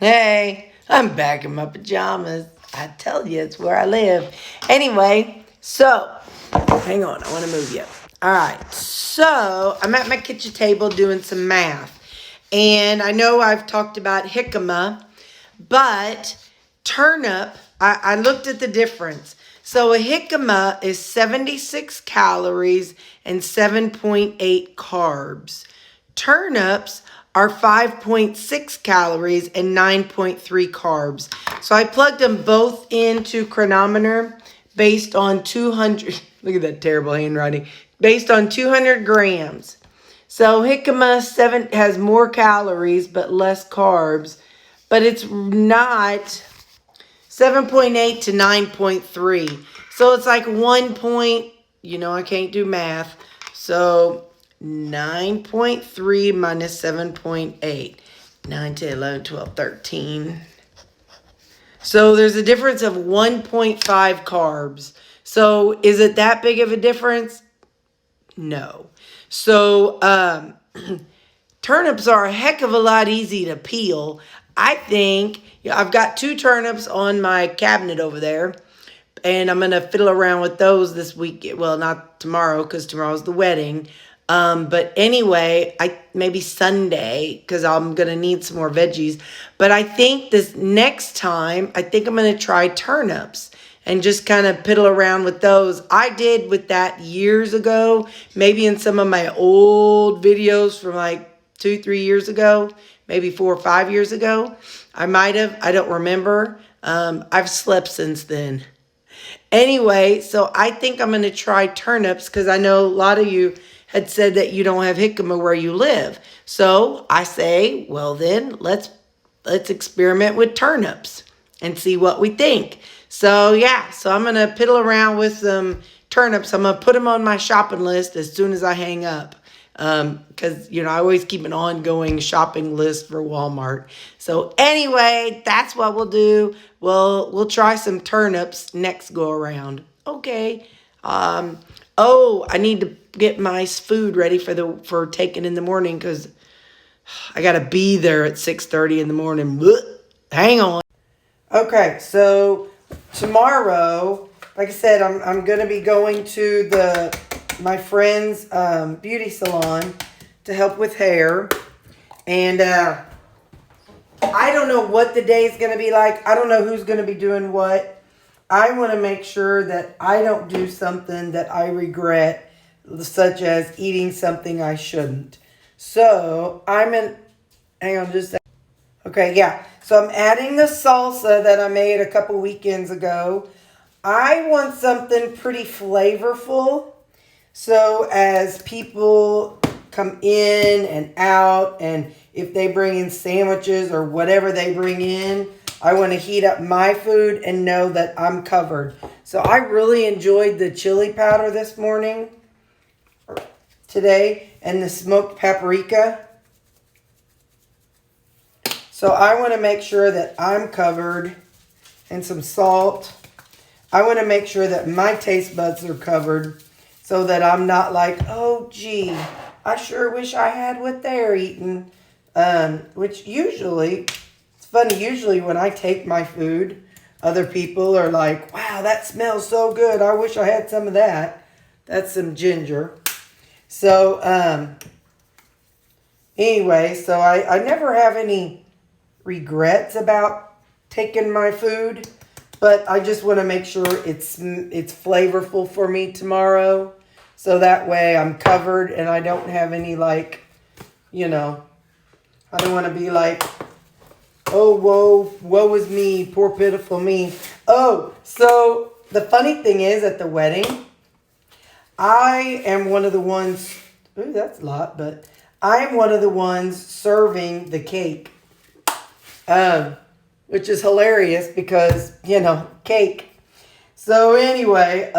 Hey, I'm back in my pajamas. I tell you, it's where I live. Anyway, so hang on, I want to move you. All right, so I'm at my kitchen table doing some math, and I know I've talked about jicama, but turnip. I looked at the difference. So a jicama is 76 calories and 7.8 carbs. Turnips are 5.6 calories and 9.3 carbs. So I plugged them both into Chronometer based on 200. Look at that terrible handwriting. Based on 200 grams. So jicama 7 has more calories but less carbs, but it's not 7.8 to 9.3. So it's like 1 point, I can't do math. So 9.3 minus 7.8. 9, 10, 11, 12, 13. So there's a difference of 1.5 carbs. So is it that big of a difference? No. So turnips are a heck of a lot easy to peel. I think I've got 2 turnips on my cabinet over there, and I'm going to fiddle around with those this week. Well, not tomorrow because tomorrow's the wedding. But anyway, maybe Sunday because I'm going to need some more veggies. But I think this next time, I think I'm going to try turnips and just kind of piddle around with those. I did with that years ago, maybe in some of my old videos from like 2-3 years ago, maybe 4 or 5 years ago. I might have, I don't remember. I've slept since then. Anyway, so I think I'm going to try turnips because I know a lot of you had said that you don't have jicama where you live. So I say, well then, let's experiment with turnips and see what we think. So yeah, so I'm going to piddle around with some turnips. I'm going to put them on my shopping list as soon as I hang up. Because, I always keep an ongoing shopping list for Walmart. So anyway, that's what we'll do. We'll try some turnips next go around. Okay. I need to get my food ready for taking in the morning because I got to be there at 6:30 in the morning. Hang on. Okay, so tomorrow, like I said, I'm going to be going to my friend's beauty salon to help with hair. And I don't know what the day is going to be like. I don't know who's going to be doing what. I want to make sure that I don't do something that I regret, such as eating something I shouldn't. So hang on just a second. Okay, yeah. So I'm adding the salsa that I made a couple weekends ago. I want something pretty flavorful. So as people come in and out, and if they bring in sandwiches or whatever they bring in, I want to heat up my food and know that I'm covered. So I really enjoyed the chili powder today, and the smoked paprika. So I want to make sure that I'm covered, and some salt. I want to make sure that my taste buds are covered so that I'm not like, oh, gee, I sure wish I had what they're eating. Which usually, it's funny, usually when I take my food, other people are like, wow, that smells so good. I wish I had some of that. That's some ginger. So, anyway, so I never have any regrets about taking my food, but I just want to make sure it's flavorful for me tomorrow, so that way I'm covered and I don't have any I don't want to be like, oh, woe is me, poor pitiful me. Oh, so the funny thing is at the wedding, I am one of the ones, ooh, that's a lot, but I am one of the ones serving the cake. Which is hilarious because, cake. So anyway,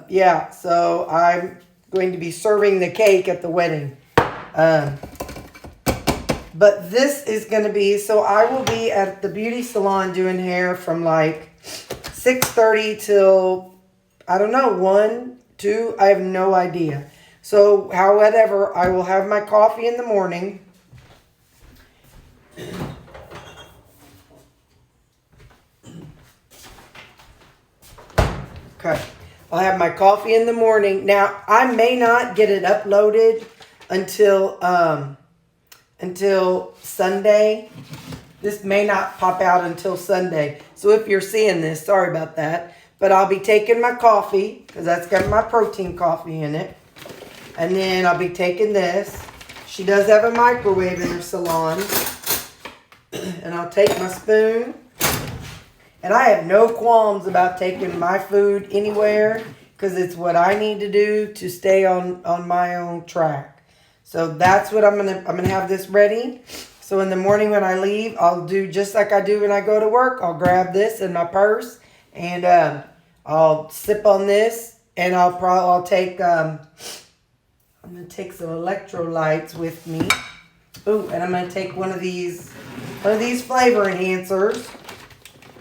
yeah, so I'm going to be serving the cake at the wedding. But this is going to be, so I will be at the beauty salon doing hair from like 6:30 till, I don't know, 1, 2, I have no idea. So however, I will have my coffee in the morning. Okay. I'll have my coffee in the morning. Now, I may not get it uploaded until Sunday. This may not pop out until Sunday. So if you're seeing this, sorry about that. But I'll be taking my coffee, because that's got my protein coffee in it. And then I'll be taking this. She does have a microwave in her salon. And I'll take my spoon. And I have no qualms about taking my food anywhere, because it's what I need to do to stay on my own track. So that's what I'm gonna have this ready. So in the morning when I leave, I'll do just like I do when I go to work. I'll grab this in my purse and I'll sip on this, and I'll take I'm gonna take some electrolytes with me. Ooh, and I'm gonna take one of these flavor enhancers.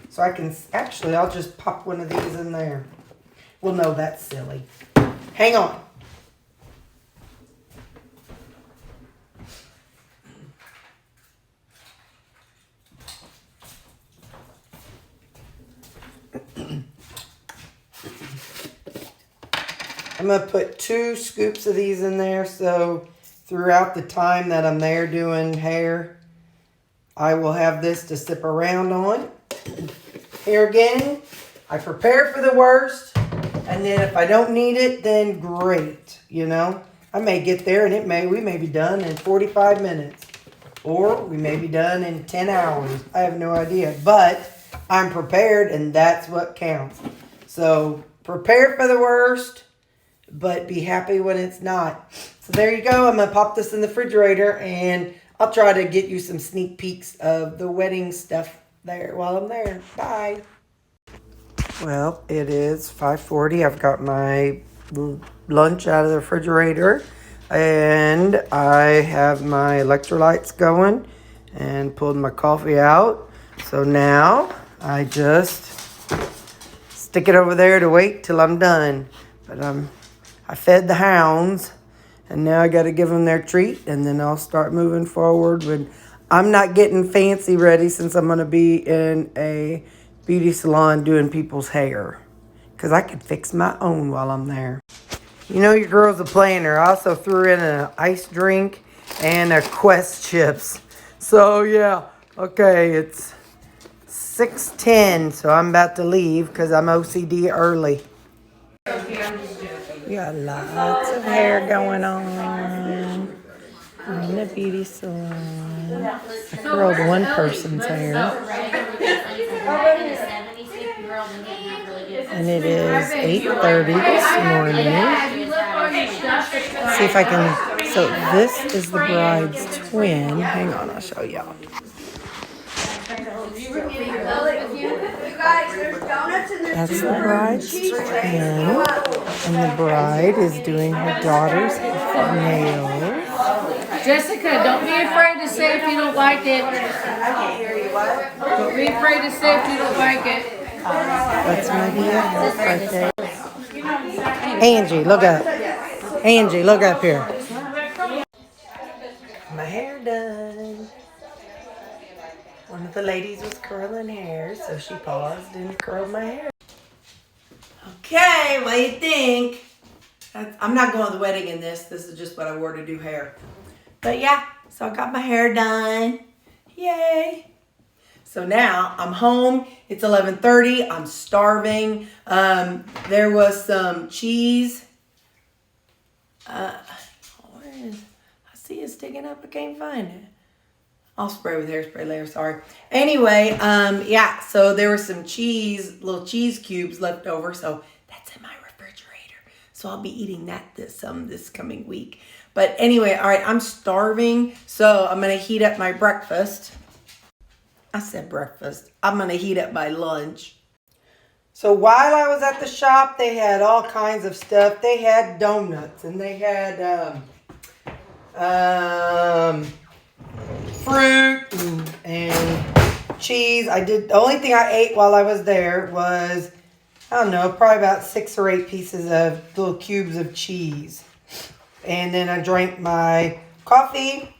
So I can I'll just pop one of these in there. Well, no, that's silly. Hang on. I'm going to put 2 scoops of these in there, so throughout the time that I'm there doing hair, I will have this to sip around on. Here again, I prepare for the worst, and then if I don't need it, then great, you know. I may get there and we may be done in 45 minutes, or we may be done in 10 hours. I have no idea, but I'm prepared, and that's what counts. So prepare for the worst, but be happy when it's not. So there you go. I'm going to pop this in the refrigerator, and I'll try to get you some sneak peeks of the wedding stuff there while I'm there. Bye. Well, it is 5:40. I've got my lunch out of the refrigerator, and I have my electrolytes going and pulled my coffee out. So now I just stick it over there to wait till I'm done. But I fed the hounds, and now I got to give them their treat, and then I'll start moving forward with. I'm not getting fancy ready since I'm going to be in a beauty salon doing people's hair, because I could fix my own while I'm there. You know your girl's a planner. I also threw in an ice drink and a Quest chips. So yeah, okay, it's 6:10, so I'm about to leave because I'm OCD early. We got lots of hair going on in the beauty salon. I curled one person's hair. And it is 8:30 this morning. Let's see if I can. So this is the bride's twin. Hang on, I'll show y'all. That's the bride's twin, and the bride is doing her daughter's nails. Jessica, don't be afraid to say if you don't like it. Don't be afraid to say if you don't like it. That's my BFF right there. Angie, look up. Angie, look up here. My hair done. One of the ladies was curling hair, so she paused and curled my hair. Okay, what do you think? I'm not going to the wedding in this. This is just what I wore to do hair. But yeah, so I got my hair done. Yay. So now I'm home. It's 11:30. I'm starving. There was some cheese. I see it sticking up. I can't find it. I'll spray with hairspray later, sorry. Anyway, yeah, so there was some little cheese cubes left over, so that's in my refrigerator. So I'll be eating that this coming week. But anyway, all right, I'm starving, so I'm going to heat up my breakfast. I said breakfast. I'm going to heat up my lunch. So while I was at the shop, they had all kinds of stuff. They had donuts, and they had fruit and cheese. The only thing I ate while I was there was, I don't know, probably about 6 or 8 pieces of little cubes of cheese. And then I drank my coffee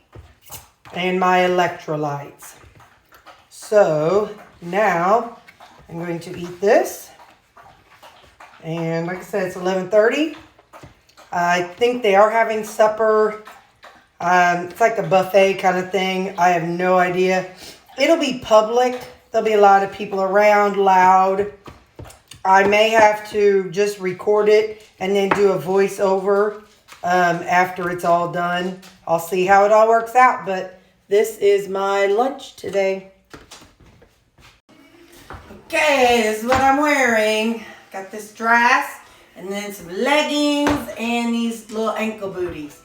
and my electrolytes. So now I'm going to eat this. And like I said, it's 11:30. I think they are having supper. It's like a buffet kind of thing. I have no idea. It'll be public. There'll be a lot of people around, loud. I may have to just record it and then do a voiceover after it's all done. I'll see how it all works out, but this is my lunch today. Okay, this is what I'm wearing. Got this dress and then some leggings and these little ankle booties.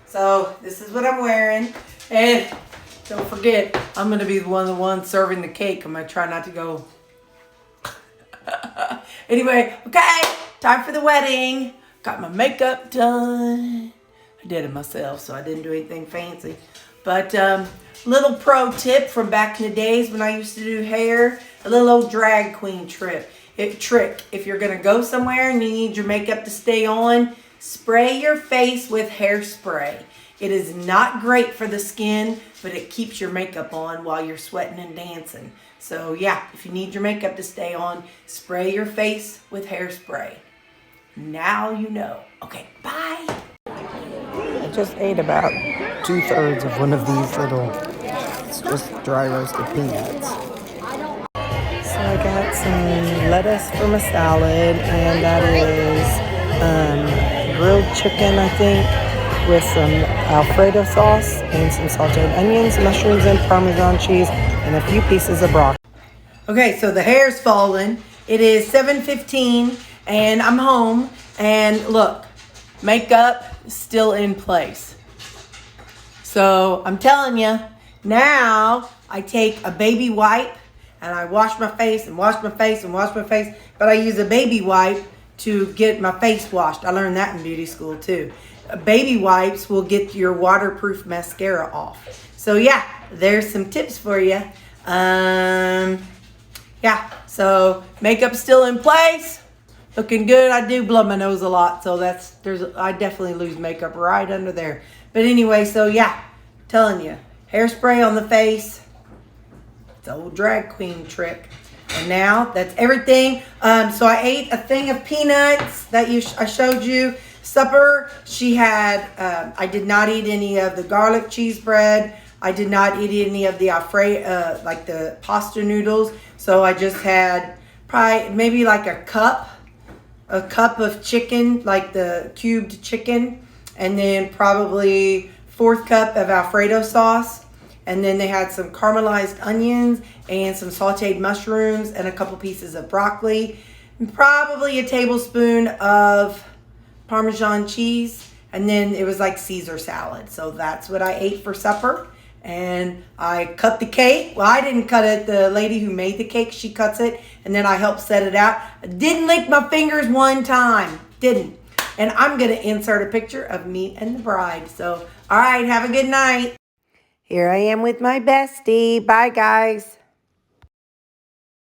So this is what I'm wearing. And don't forget, I'm going to be the one serving the cake. I'm going to try not to go. Anyway, okay, time for the wedding. Got my makeup done. I did it myself, so I didn't do anything fancy. But little pro tip from back in the days when I used to do hair, a little old drag queen trick. If you're going to go somewhere and you need your makeup to stay on, spray your face with hairspray. It is not great for the skin, but it keeps your makeup on while you're sweating and dancing. So yeah, if you need your makeup to stay on, spray your face with hairspray. Now you know. Okay, bye. I just ate about 2/3 of one of these little, it's just dry roasted peanuts. So I got some lettuce for my salad, and that is grilled chicken, I think, with some Alfredo sauce and some sauteed onions, mushrooms, and Parmesan cheese, and a few pieces of broccoli. Okay, so the hair's fallen. It is 7:15, and I'm home. And look, makeup is still in place. So I'm telling you, now I take a baby wipe and I wash my face and wash my face and wash my face. But I use a baby wipe to get my face washed. I learned that in beauty school too. Baby wipes will get your waterproof mascara off. So yeah, there's some tips for you. Yeah, so makeup's still in place. Looking good. I do blow my nose a lot, so I definitely lose makeup right under there. But anyway, so yeah, telling you, hairspray on the face. It's an old drag queen trick. And now that's everything. So I ate a thing of peanuts that I showed you. Supper, she had, I did not eat any of the garlic cheese bread. I did not eat any of the Alfredo, like the pasta noodles. So I just had probably maybe like a cup of chicken, like the cubed chicken, and then probably 1/4 cup of Alfredo sauce. And then they had some caramelized onions and some sauteed mushrooms and a couple pieces of broccoli, and probably a tablespoon of Parmesan cheese. And then it was like Caesar salad. So that's what I ate for supper. And I cut the cake. Well, I didn't cut it. The lady who made the cake, she cuts it. And then I helped set it out. I didn't lick my fingers one time. Didn't. And I'm going to insert a picture of me and the bride. So, all right, have a good night. Here I am with my bestie. Bye, guys.